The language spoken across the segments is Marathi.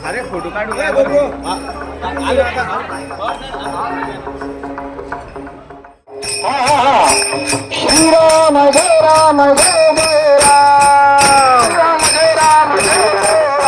अरे फोटो काढू श्रीराम जय राम जय जय राम जय राम जय राम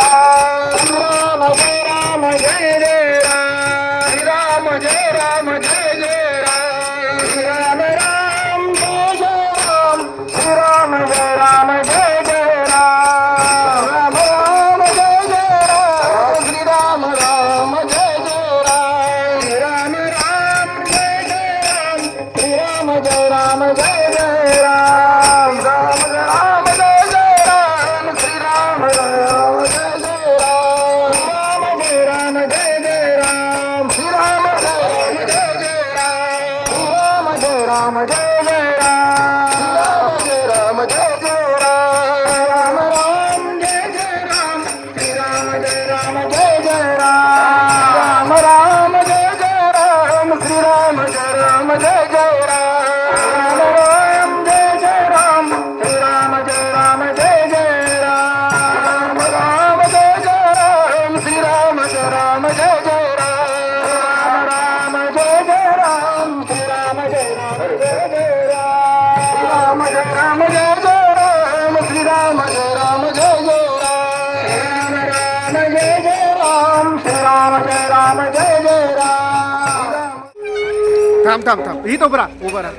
जय राम जय जय राम जय राम जय जय राम राम जय जय राम श्री राम जय राम जय जय राम राम जय जय राम श्री राम राम जय जय राम राम जय जय राम श्री राम जय राम जय जय राम राम राम जय जय राम श्री राम राम जय जय राम राम जय जय राम श्री राम जय जय राम जय राम जय जय राम जय जय राम राम जय जय राम श्री राम जय राम जय जय राम राम जय जय राम श्री राम जय राम जय जय राम राम जय जय राम श्री राम जय राम जय जय राम राम जय जय राम श्री राम जय राम जय जय राम जय जय राम श्री राम जय राम जय जय राम जय राम जय जय राम श्री राम जय राम जय जय राम राम जय जय राम श्री राम जय राम जय जय राम थांब थांब थांब ही तो उभा राहा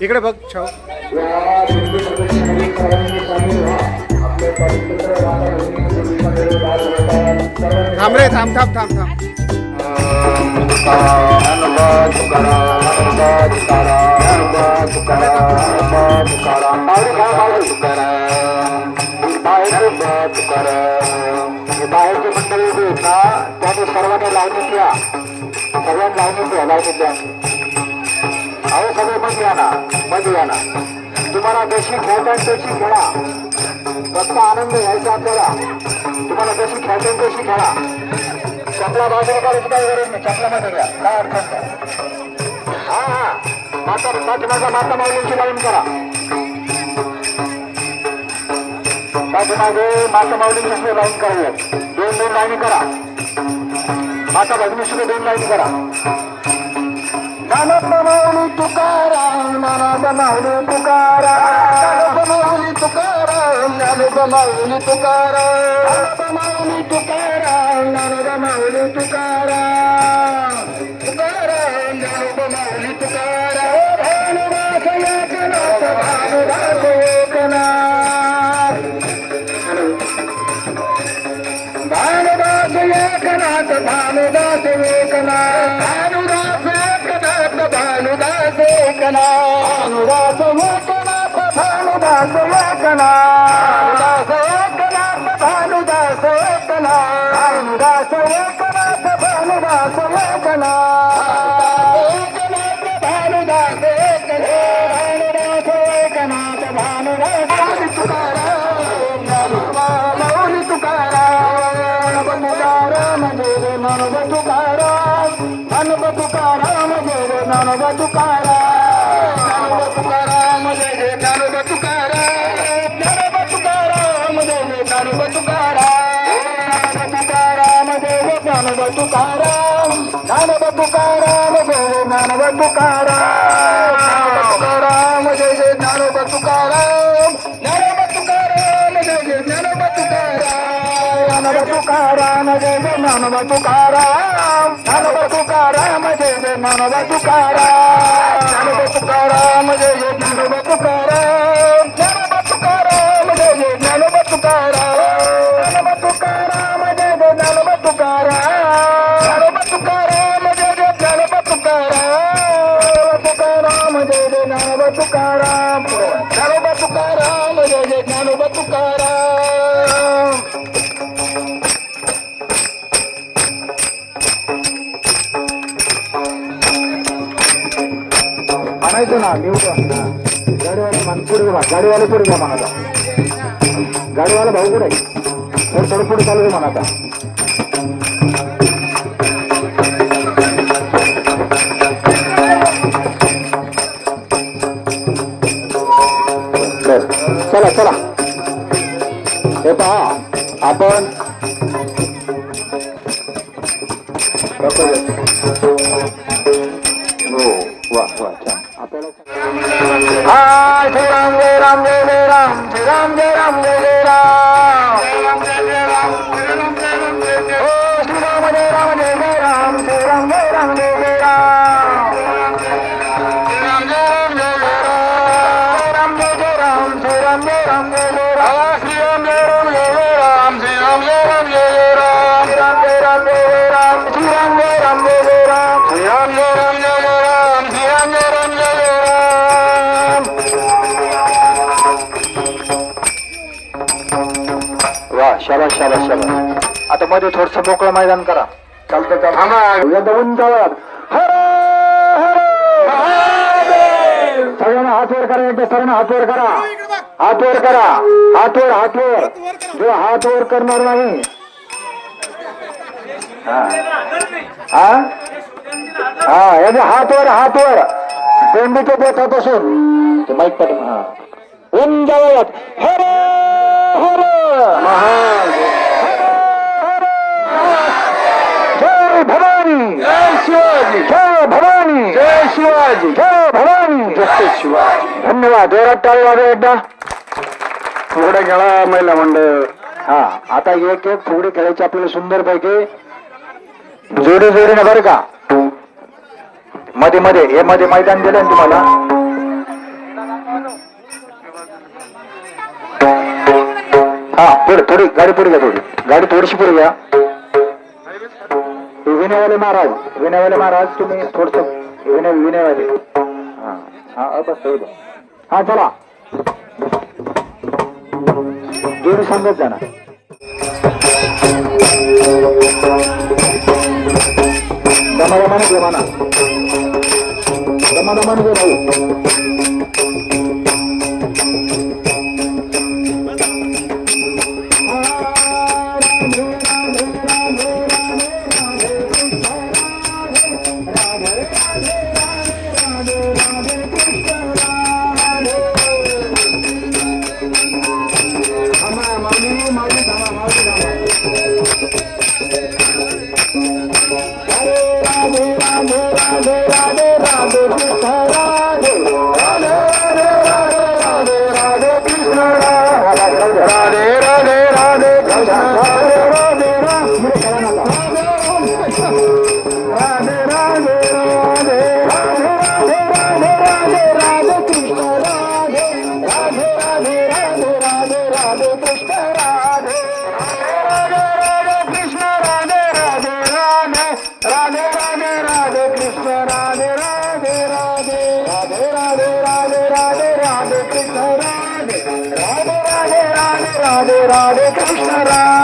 इकडे बघ छाव थांब रे थांब थांब थांब थांब बाहेरची मंडळी जी आहेत ना त्यांनी सर्वांनी लावणीत या सगळ्यांनी लावणीत या अहो सगळे मध्ये या ना तुम्हाला जशी खेळता तशी खेळा फक्त आनंद घ्यायचा आपल्याला तुम्हाला जशी खेळता तशी खेळा चपला बाजूला काढायची काही गरज नाही चपलामध्ये घ्या काय अडचण नाही हा पाठीमागा माता माऊलींची लाईन करा पाठीमागे माता माऊलींची लाईन करूया दोन लाईनी करा माता भगिनीशी दोन लाईनी करा ज्ञानोबा माऊली तुकाराम ज्ञानोबा माऊली तुकाराम माऊली तुकाराम ज्ञानोबा माऊली तुकाराम माऊली तुकाराम ज्ञानोबा माऊली तुकाराम तुकाराम ज्ञानोबा माऊली तुकाराम भानुदास एकनाथ भानुदास एकनाथ भानुदास एकनाथ भानुदास एकनाथ भानुदास भानुदास एकनाथ भानुदास एकनाथ भानुदास एकनाथ भानुदास एकनाथ भानुदास एकनाथ भानुदास एकनाथ एकनाथ भानुदास माऊली तुकाराम तुकाराम जय ज्ञानोबा तुकाराम ज्ञानोबा तुकाराम जय ज्ञानोबा तुकाराम जय ज्ञानोबा तुकाराम ज्ञानोबा तुकाराम जय ज्ञानोबा तुकाराम जय ज्ञानोबा तुकाराम ज्ञानोबा तुकाराम जय ज्ञानोबा तुकाराम जय ज्ञानोबा तुकाराम ज्ञानोबा तुकाराम जय ज्ञानोबा तुकाराम जय ज्ञानोबा तुकाराम ज्ञानोबा तुकाराम जय ज्ञानोबा तुकाराम ज्ञानोबा तुकाराम जय ज्ञानोबा तुकाराम ज्ञानोबा तुकाराम जय ज्ञानोबा तुकाराम ज्ञानोबा तुकाराम जय ज्ञानोबा तुकाराम ज्ञानोबा तुकाराम जय ज्ञानोबा तुकाराम तुकाराम जय ज्ञानोबा तुकाराम ज्ञानोबा तुकाराम जय ज्ञानोबा तुकाराम म्हणायचं ना मी गाडीवाले पुढे गाडीवाले पुढे घ्या म्हणायचा गाडीवाला भाऊ कुठे थोडं पुढे चालू म्हणा आता. चला चला हे पहा आपण हो वा वा छान आपल्याला हाय जय राम जय राम जय जय राम जय राम जय राम जय जय राम जय राम जय राम जय राम जय राम जय जय हो श्री राम जय राम जय जय राम जय राम जय राम जय जय राम जय राम जय राम जय जय राम जय राम जय राम जय राम जय जय राम श्री राम जय राम जय जय राम श्री राम जय राम जय जय राम श्री राम जय राम जय जय राम श्री राम जय राम जय जय राम श्री राम जय राम जय जय राम श्री राम जय राम जय जय राम. वा शाबास शाबास शाबास. आता मध्ये थोडस मोकळं मैदान करा. चालतं चालतं उंच आवाज. हर हर सगळ्यांना हात वर करा. एकदा सगळ्यांना हात वर करा. हात वर करा. हात वर हात वर. जो हात वर करणार नाही हा हा याचे हात वर हात वर बेंबीचे देतात असून ते माईक पाठ हा उंच आवाजात हर हर महादेव. जय भवानी जय शिवाजी जय भवानी जय शिवाजी जय भवानी जय शिवाजी. धन्यवाद. जोरात टाळी वाजवा एकदा. फुगड्या खेळा महिला मंडळ. हा आता एक एक फुगडी खेळायची आपल्याला सुंदर पैकी जोडी जोडीने बरं का. मध्ये मध्ये हे मध्ये मैदान दिलं ना तुम्हाला. हा पुढे थोडी गाडी पुढे घ्या. थोडी गाडी थोडीशी पुढे घ्या. विनयवाले महाराज तुम्ही थोडस विनयवाले हा हा बस हा चला जोडी सांगत जाणार. दमादमाने घे म्हणा. दमादमाने घे भाऊ. राधे राधे कृष्ण राधे राधे राधे कृष्ण राधे राधे राधे राधे राधे कृष्ण राधे राधे राधे राधे राधे राधे राधे कृष्ण राधे राधे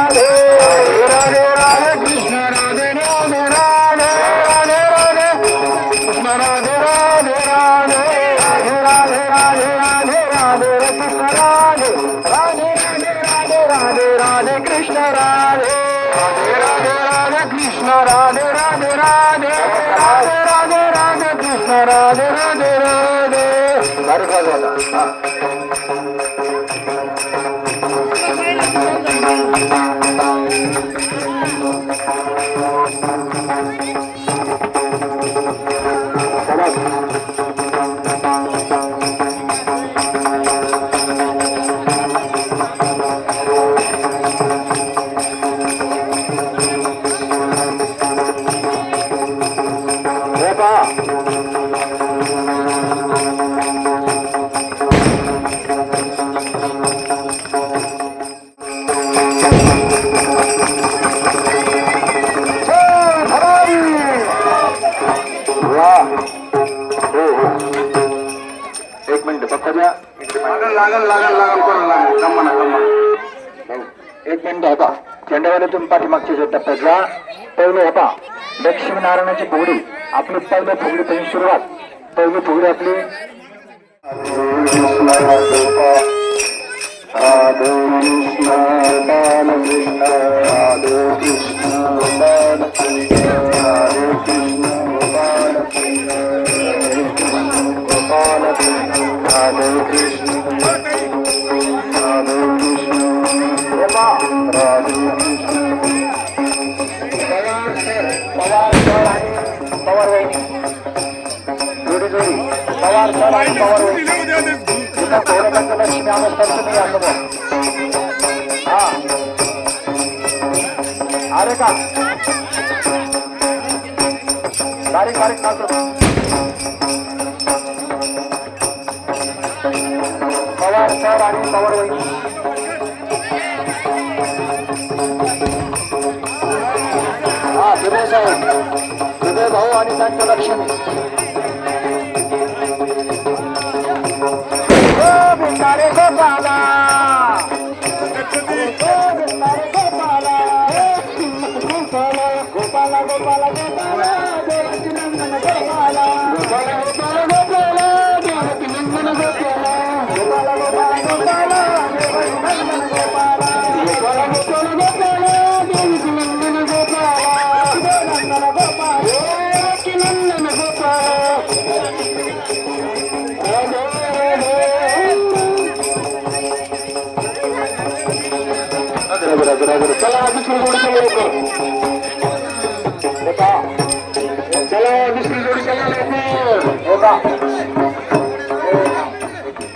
राधे राधे राधे कृष्ण राधे राधे राधे कृष्ण राधे राधे राधे राधे राधे राधे कृष्ण राधे राधे राधे. भारी खास होता. एक मिनिट फक्त एक मिनिट होता. झेंड्यावाले तुम्ही पाठीमागच्या टप्प्यात जा. पहिले होता लक्ष्मीनारायणाची फुगडी. आपली पहिली फुगडी पहिली सुरुवात. पहिली फुगडी आपली राधे बालकृष्ण राधे कृष्ण बालकृष्ण राधे कृष्ण बालकृष्ण राधे कृष्ण राधे कृष्ण राधे कृष्ण पवार सर आणि पवार वहिनी जोडी जोडी पवार सर आणि पवार वहिनी लक्ष्मी आमस्तर तुम्ही असं बघ हा अरे का बारीक बारीक नाचतो पवार सर आणि पवार वहिनी हा विजय साहेब विजय भाऊ आणि त्यांचं लक्ष्मी बिंदारे गोपाला बिंदारे गोपाला गोपाला गोपाला गोपाला देवकी नंदन गोपाला गोपाला गोपाला गोपाला देवकी नंदन गोपाला गोपाला गोपाला गोपाला देवकी नंदन गोपाला गोपाला गोपाला गोपाला देवकी नंदन गोपाला नंदन गोपाला देवकी नंदन गोपाला चला दुसरी जोडी लवकर चला दुसरी जोडी चला लवकर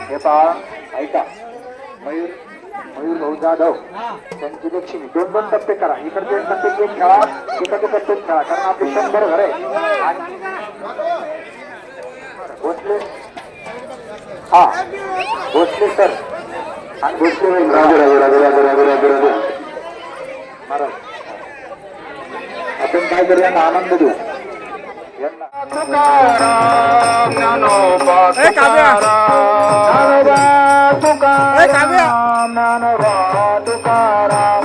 हे पहा ऐका मयूर मयूर भाऊ जाधव त्यांची लक्ष्मी दोन दोन टप्पे करा इकडचे टप्पे एक खेळा इकडचे टप्पे खेळा कारण आपले 100 घर आहे आणि भोसले हा भोसले सर आणि भोसले राजू राजू राजू राजू राजू राजू राजू महाराज आपण काय करूया ना आनंद देऊ तुकाराम ज्ञानोबा तुकाराम ज्ञानोबा तुकाराम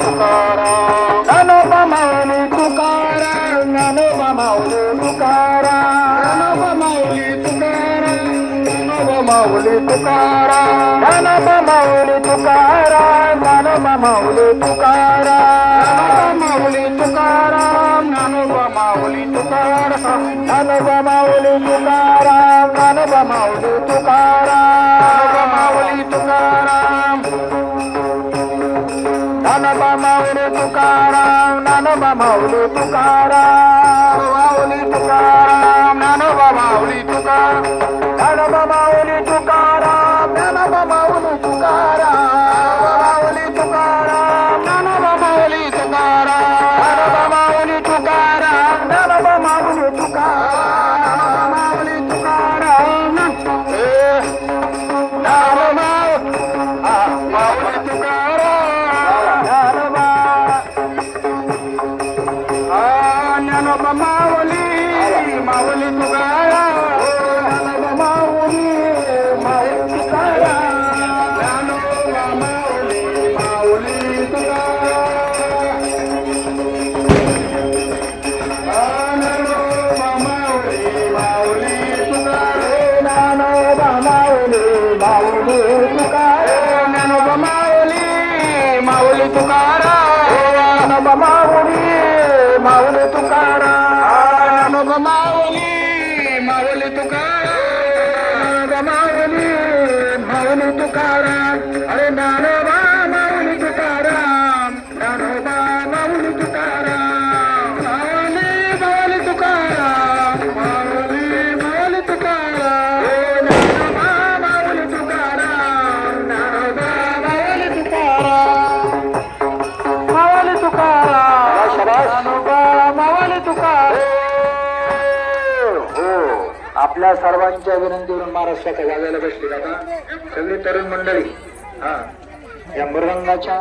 तुकाराम ज्ञानोबा माऊली तुकाराम ज्ञानोबा माऊली तुकाराम ज्ञानोबा माऊली तुकाराम ज्ञानोबा माऊली तुकाराम ज्ञानोबा माऊली तुकाराम माऊली तुकाराम ज्ञानोबा माऊली तुकाराम ज्ञानोबा माऊली तुकाराम ज्ञानोबा माऊली तुकाराम माऊली तुकाराम ज्ञानोबा माऊली तुकाराम ज्ञानोबा माऊली तुकाराम माऊली तुकाराम ज्ञानोबा माऊली तुकाराम ज्ञानोबा माऊली तुकाराम ज्ञानोबा माऊली तुकाराम माऊली तुकाराम ज्ञानोबा माऊली तुकाराम ज्ञानोबा माऊली तुकाराम माऊली तुकाराम माऊली तुकाराम ज्ञानोबा माऊली माऊली तुकाराम माऊली माऊली तुकाराम ज्ञानोबा माऊली माऊली तुकाराम ज्ञानोबा माऊली माऊली तुकाराम ज्ञानोबा माऊली माऊली तुकाराम ज्ञानोबा माऊली माऊली तुकाराम ज्ञानोबा माऊली माऊली तुकाराम ज्ञानोबा माऊली माऊली तुकाराम माऊली माऊली तुकाराम अरे ज्ञानोबा माऊली तुकाराम ज्ञानोबा माऊली तुकाराम माऊली माऊली तुकाराम माऊली माऊली तुकाराम ज्ञानोबा माऊली तुकाराम ज्ञानोबा माऊली तुकाराम माऊली तुकाराम ज्ञानोबा माऊली तुकाराम आपल्या सर्वांच्या विनंतीवरून महाराष्ट्राच्या वाजायला बसली आता सगळी तरुण मंडळी हा या मृदंगाच्या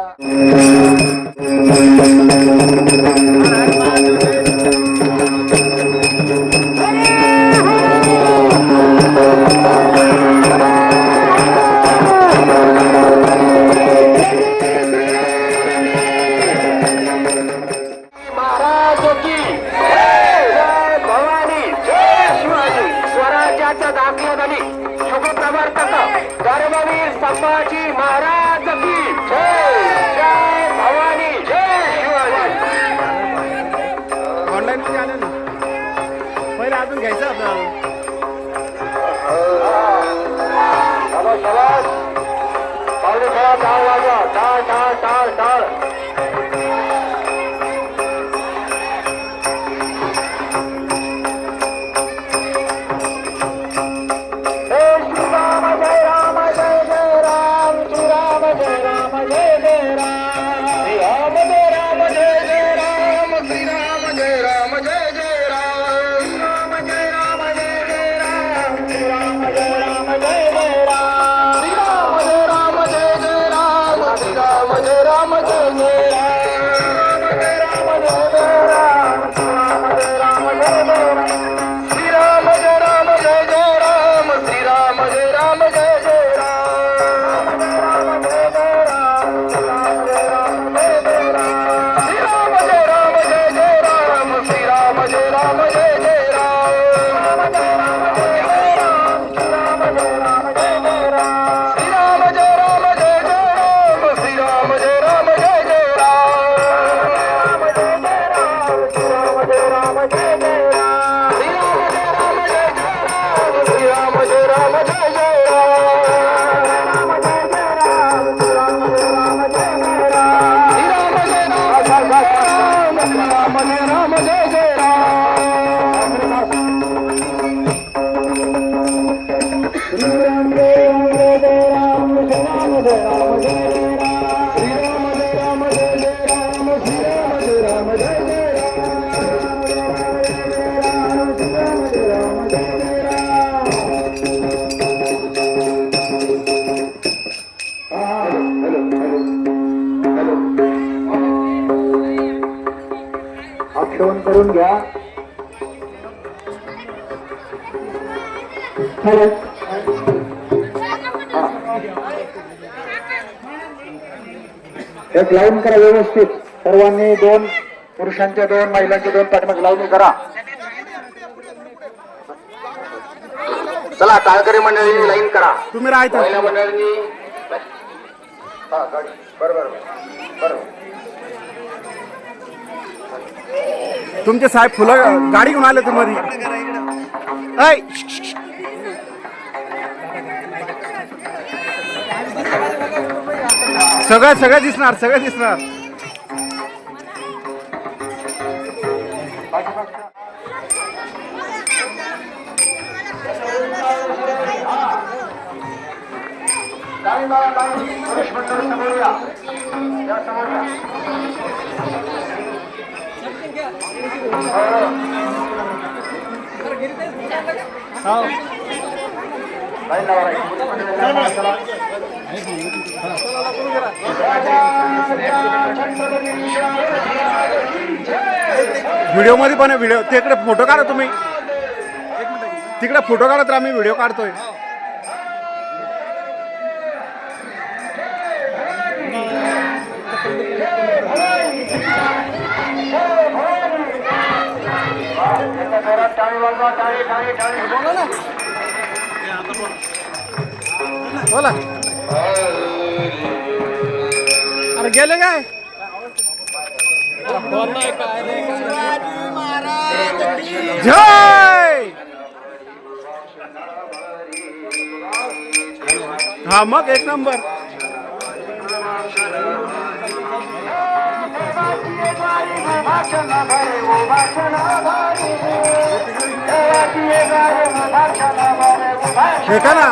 महाराज की जय भवानी जय शिवाजी स्वराज्याच्या दाखल्याखाली शुभप्रभ बाबाजी महाराज की जय. जय भवानी, जय शिवाजी. ऑनलाईन मध्ये आले ना पहिले अजून घ्यायचं आपल्याला शाबास, शाबास. पावले खेळा, टाळ वाजवा, टाळ टाळ टाळ टाळ. आक्षेपण करून घ्या. एक लाईन करा व्यवस्थित. सर्वांनी दोन पुरुषांच्या दोन महिलांच्या दोन पाठीमागे लाईन करा. चला टाळकरी मंडळी लाईन करा. तुम्ही राहता महिला मंडळी बरोबर बरोबर. तुमचे साहेब फुलं गाडी घेऊन आले तुम्ही ऐ सगळं दिसणार सगळं दिसणार. व्हिडिओ मध्ये पण व्हिडिओ तिकडे फोटो काढा तुम्ही. तिकडे फोटो काढा तर आम्ही व्हिडिओ काढतोय. बोला अरे गेले काय जय. हा मग एक नंबर. हे का ना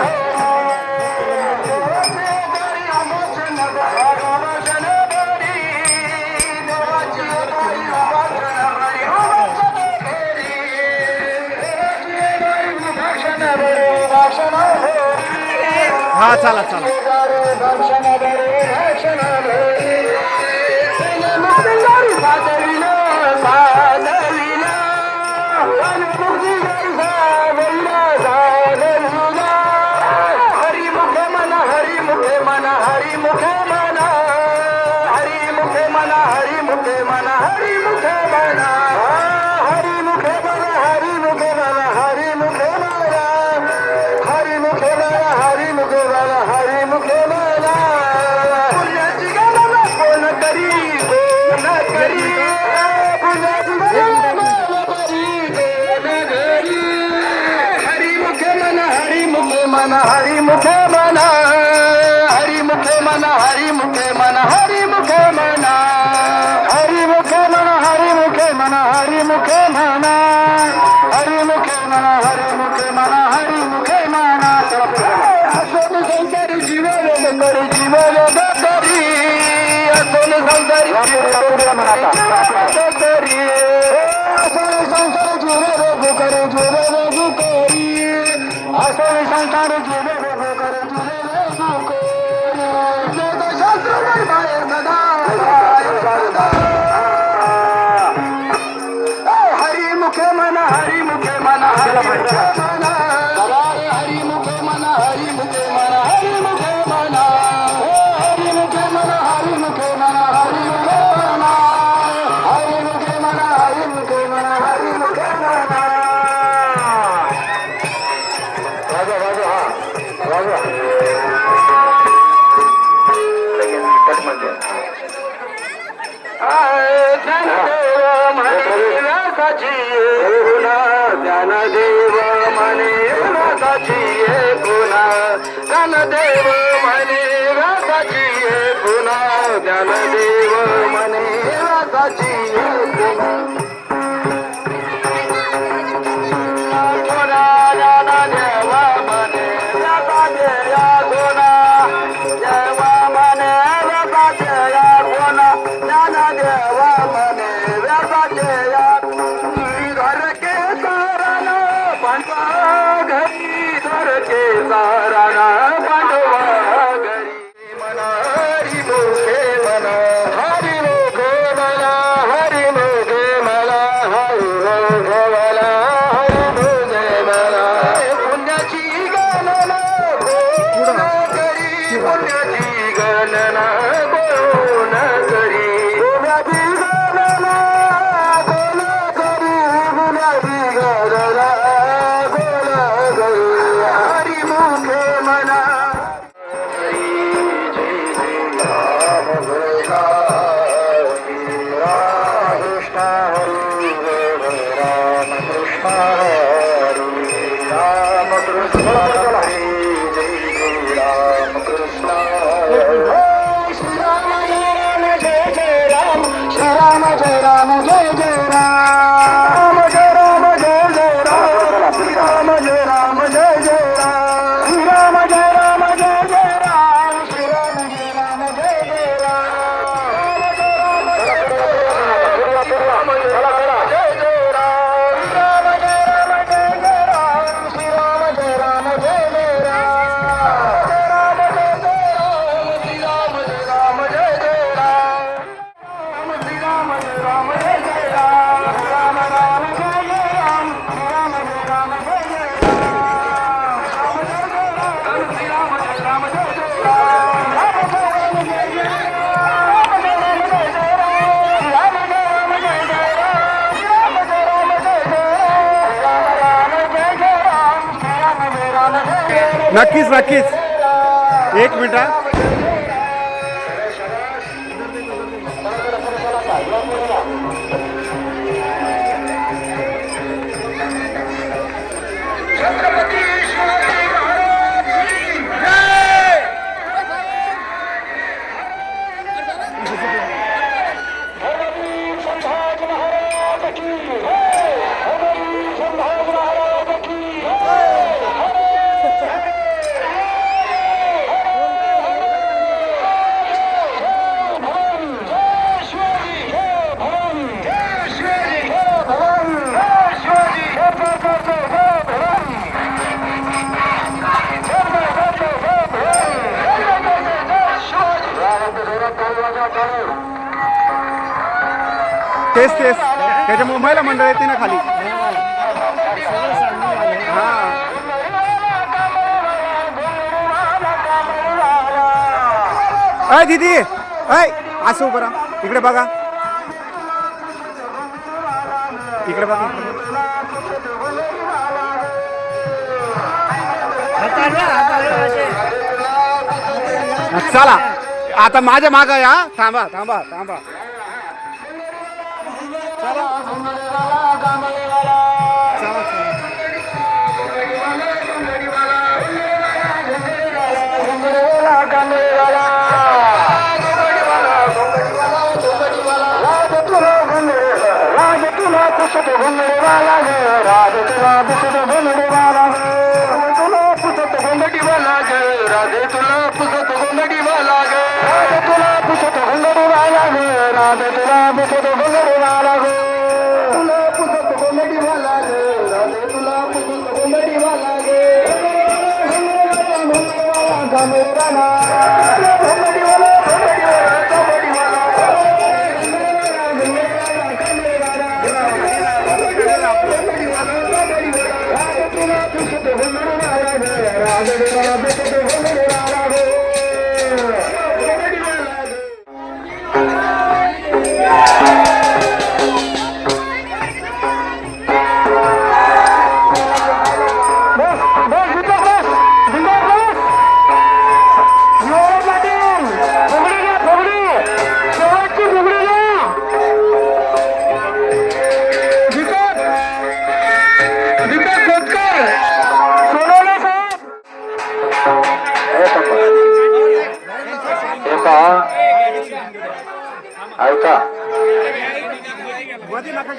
हा चला चला. हरी मुखे मन हरी मुखे मन हरी मुखे मन हरी मुखे मन हरी मुखे मन हरी मुखे मन हरी मुखे मन हरी मुखे मन हरी मुखे मन हरी मुखे मन हरी मुखे मन असोन संसारी जीवन करी जीवन करी असोन संसारी करी असोन संसार जीवन करे जीवन करी असोन संसार जीवन करे जीवन करी शास्त्र बाहेर सदा हरी मुखे मन हरी मुखे मन हरी मुखे मन हरी मुखे मन हरी मुखे मन हरी मुखे मन हरी मुखे मन हरी मुखे मन हरी मुखे मन हरी मुखे मन हरी मुखे मन हरी मुखे मन राजा राजा हा राजा ज्ञानदेव म्हणे व्यासाची पुन्हा ज्ञानदेव म्हणे व्यासाची पुन्हा ज्ञानदेव म्हणे व्यासाची पुन्हा ज्ञानदेव म्हणे व्यासाचे गुणा देव म्हणे व्यासाचे गुणा ज्ञानदेव म्हणे व्यासाचे साराना पांडवा घरी मन हरी मुखे मन हरी मुखे मन हरी मुखे मन हरी मुखे मन हरी मुखे मन पुण्याची गणना गोण करी पुण्याची गणना गोण करी पुण्याची गणना गोण करी पुण्याची गणना नक्कीच नक्कीच एक मिनिट हा. तेच तेच त्याच्यामुळे महिला मंडळ येते ना खाली. अय दीदी अय असं उभं राहा. इकडे बघा इकडे बघा. चला आता माझ्या मागं या. थांबा थांबा थांबा. चला चला. मित्रांनो कबड्डीवाला ऐका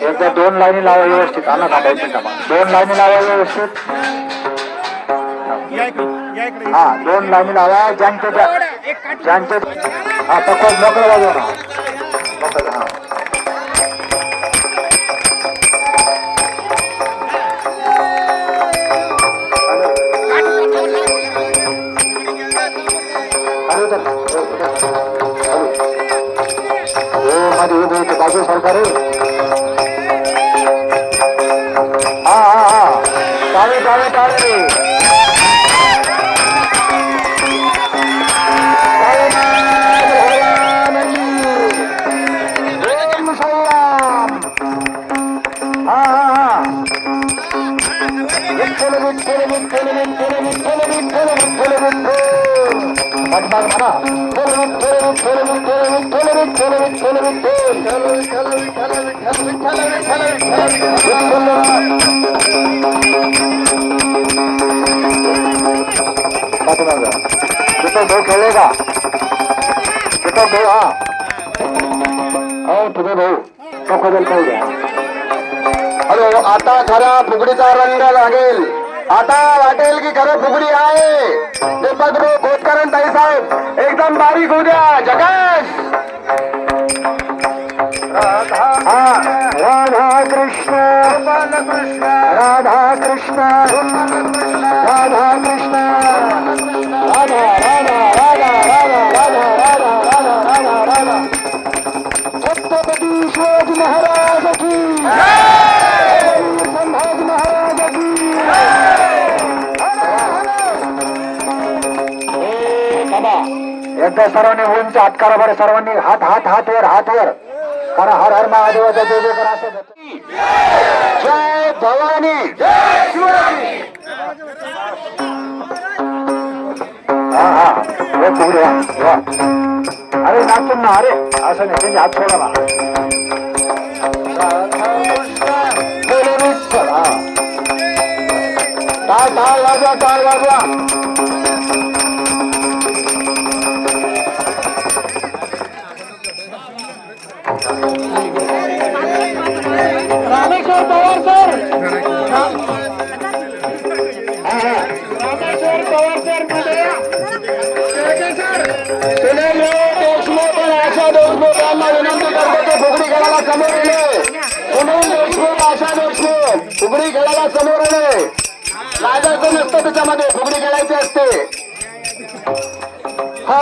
एकदा 2 लाईनी लावा व्यवस्थित आणा थांबायचं का 2 लाईनी लावा व्यवस्थित हा 2 लाईनी लावा ज्यांच्या हा तकच मोकळं वाजवा ना मोकळं हा बाजू सरकार हा हा हा टाळे टाळे टाळे हा हा हा विठ्ठल विठ्ठल विठ्ठल विठ्ठल विठ्ठल विठ्ठल विठ्ठल भाऊ खेळले का भाऊ हा हो तुझे भाऊ बदल पाहिजे हॅलो आता खरा फुगडीचा रंग लागेल आता वाटेल की खरं फुगडी आहे दीपक खोतकरण ताई साहेब एकदम बारीक होऊ द्या जगेश राधा कृष्ण राधा कृष्ण राधा कृष्ण राधा राधा राधा राधा राधा राधा राधा राधा राधा छत्रपती शिवाजी महाराज की संभाजी महाराज की एकदा सर्वांनी उंच हात करा बरं सर्वांनी हात हात हात वर करा हर हर महादेवाचा जय जय करा असं जय भवानी जय शिवाजी हा हा पुढे अरे नाचून ना अरे असं नाही त्यांचे हात सोडा ना टाळ वाजवा रामेश्वर पवार सर रामेश्वर पवार सर सुनील देशमुख आशा देशमुख यांना विनंती करतो की फुगडी खेळायला समोर येणे सुनील देशमुख आशा देशमुख फुगडी खेळायला समोर येणे लाजायचं नसतं त्याच्यामध्ये फुगडी खेळायची असते हा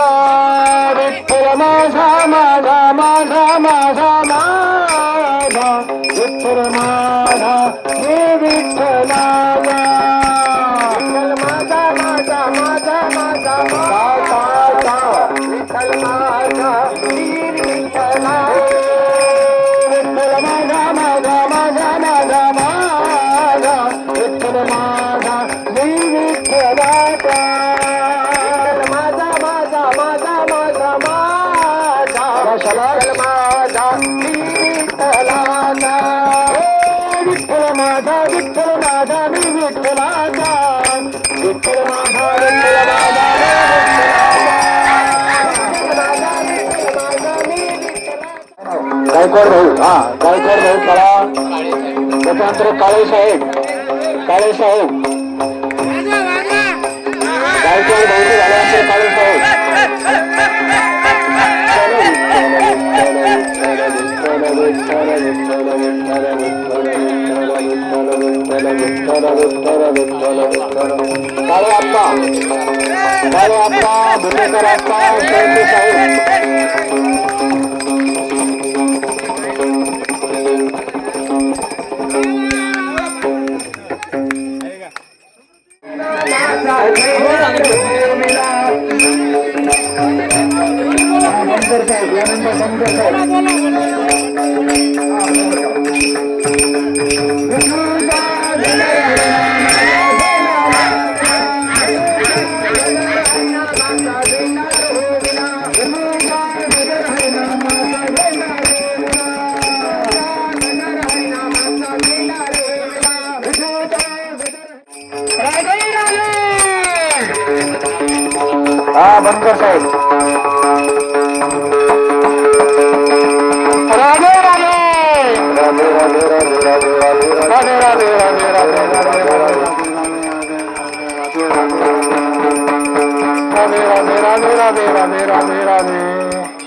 विठ्ठल माझा माझा माझा माझा माझा विठ्ठल माझा हे विठ्ठलाला माझा माझा माझा माझा माझा विठ्ठल माझा विठ्ठला विठ्ठल माझा माझा माझा माझा माझा विठ्ठल माझा मी विठ्ठलाचा माझा माझा माझा माझा माझा विठ्ठल माझा मी विठ्ठलाचा विठ्ठल माझा विठ्ठल माझा मी विठ्ठलाचा विठ्ठल माझा विठ्ठल माझा गायकवाड भाऊ हा गायकवाड भाऊ करा त्याच्यानंतर काळे साहेब गायकवाड भाऊ झाल्यानंतर काळे साहेब काळे आप्पा बाळू आप्पा भुलेकर आप्पा शेळके साहेब बनकर साहेब राधे राधे राधे राधे राधे राधे राधे राधे राधे राधे राधे राधे राधे राधे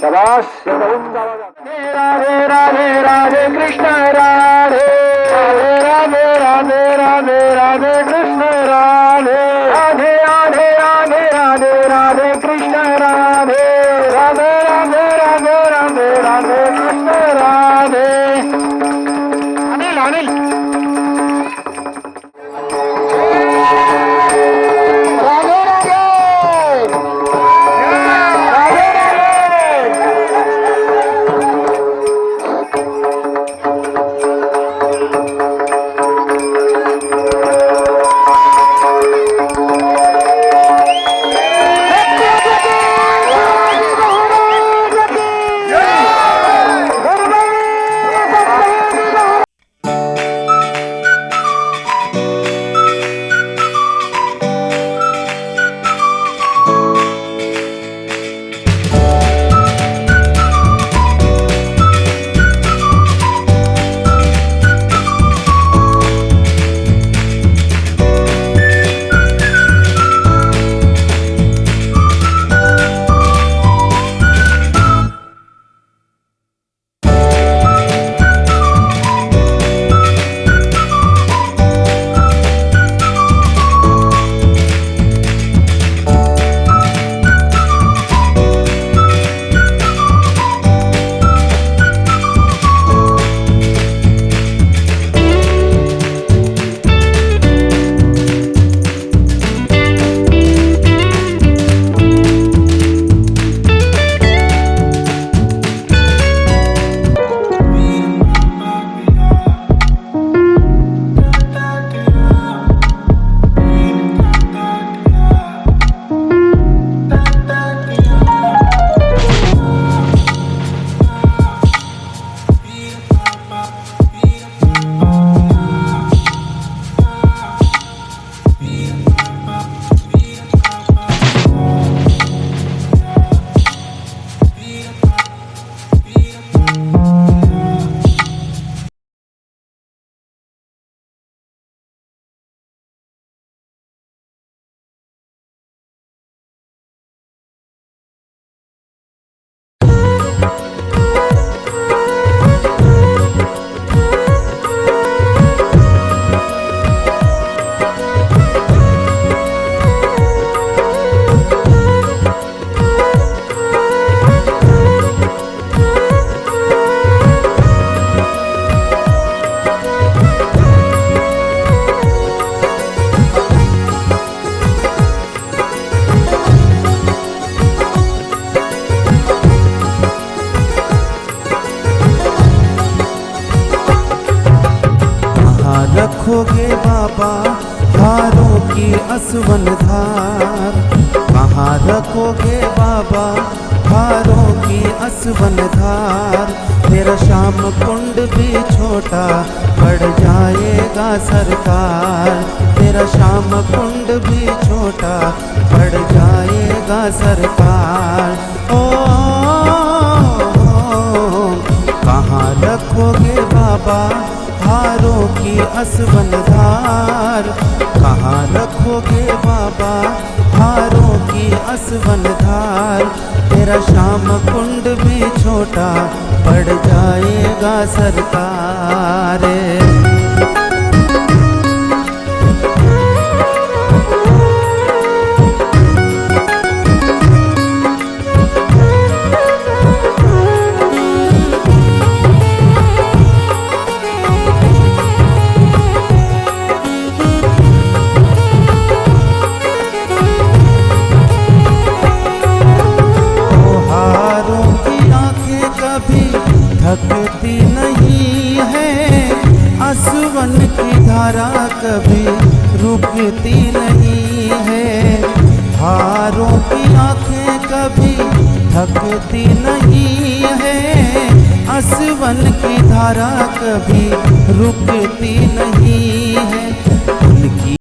शाबाश राधे राधे राधे कृष्ण राधे राधे राधे राधे राधे कृष्ण राधे राधे राधे राधे राधे राधे कृष्ण राधे राधे राधे राधे राधे राधे कृष्ण राधे अनिल अनिल राधे राधे राधे रखोगे बाबा हारों की असवन धार, कहाँ रखोगे बाबा हारों की असवन धार। तेरा श्याम कुंड भी छोटा पड़ जाएगा सरकार, तेरा श्याम कुंड भी छोटा पड़ जाएगा सरकार। ओ कहाँ रखोगे बाबा हारों की असवन धार, कहाँ रखोगे बाबा हारों की असवन धार। तेरा श्याम कुंड भी छोटा पड़ जाएगा सरकार। थकती नहीं है, आसवन की धारा कभी रुकती नहीं है। उनकी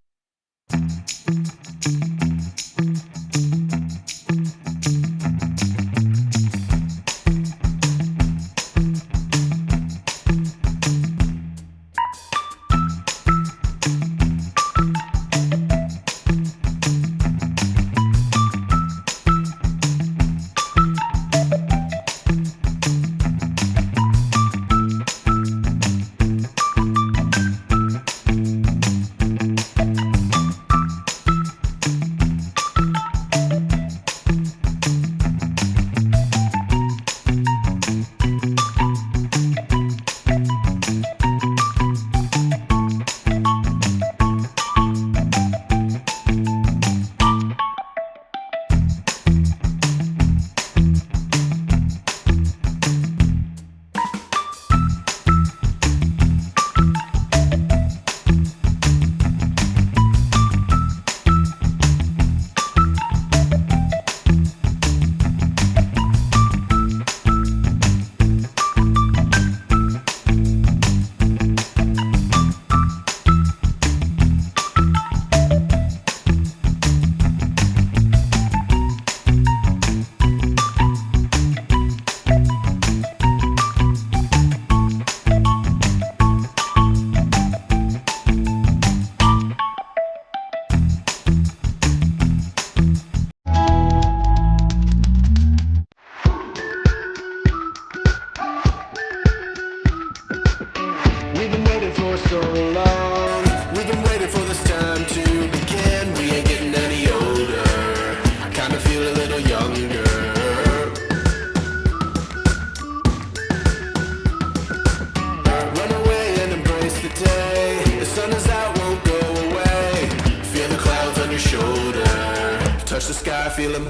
We've been waiting for so long. We've been waiting for this time to begin. We ain't getting any older. I kinda feel a little younger. Run away and embrace the day. The sun is out, won't go away. Feel the clouds on your shoulder. Touch the sky, feel 'em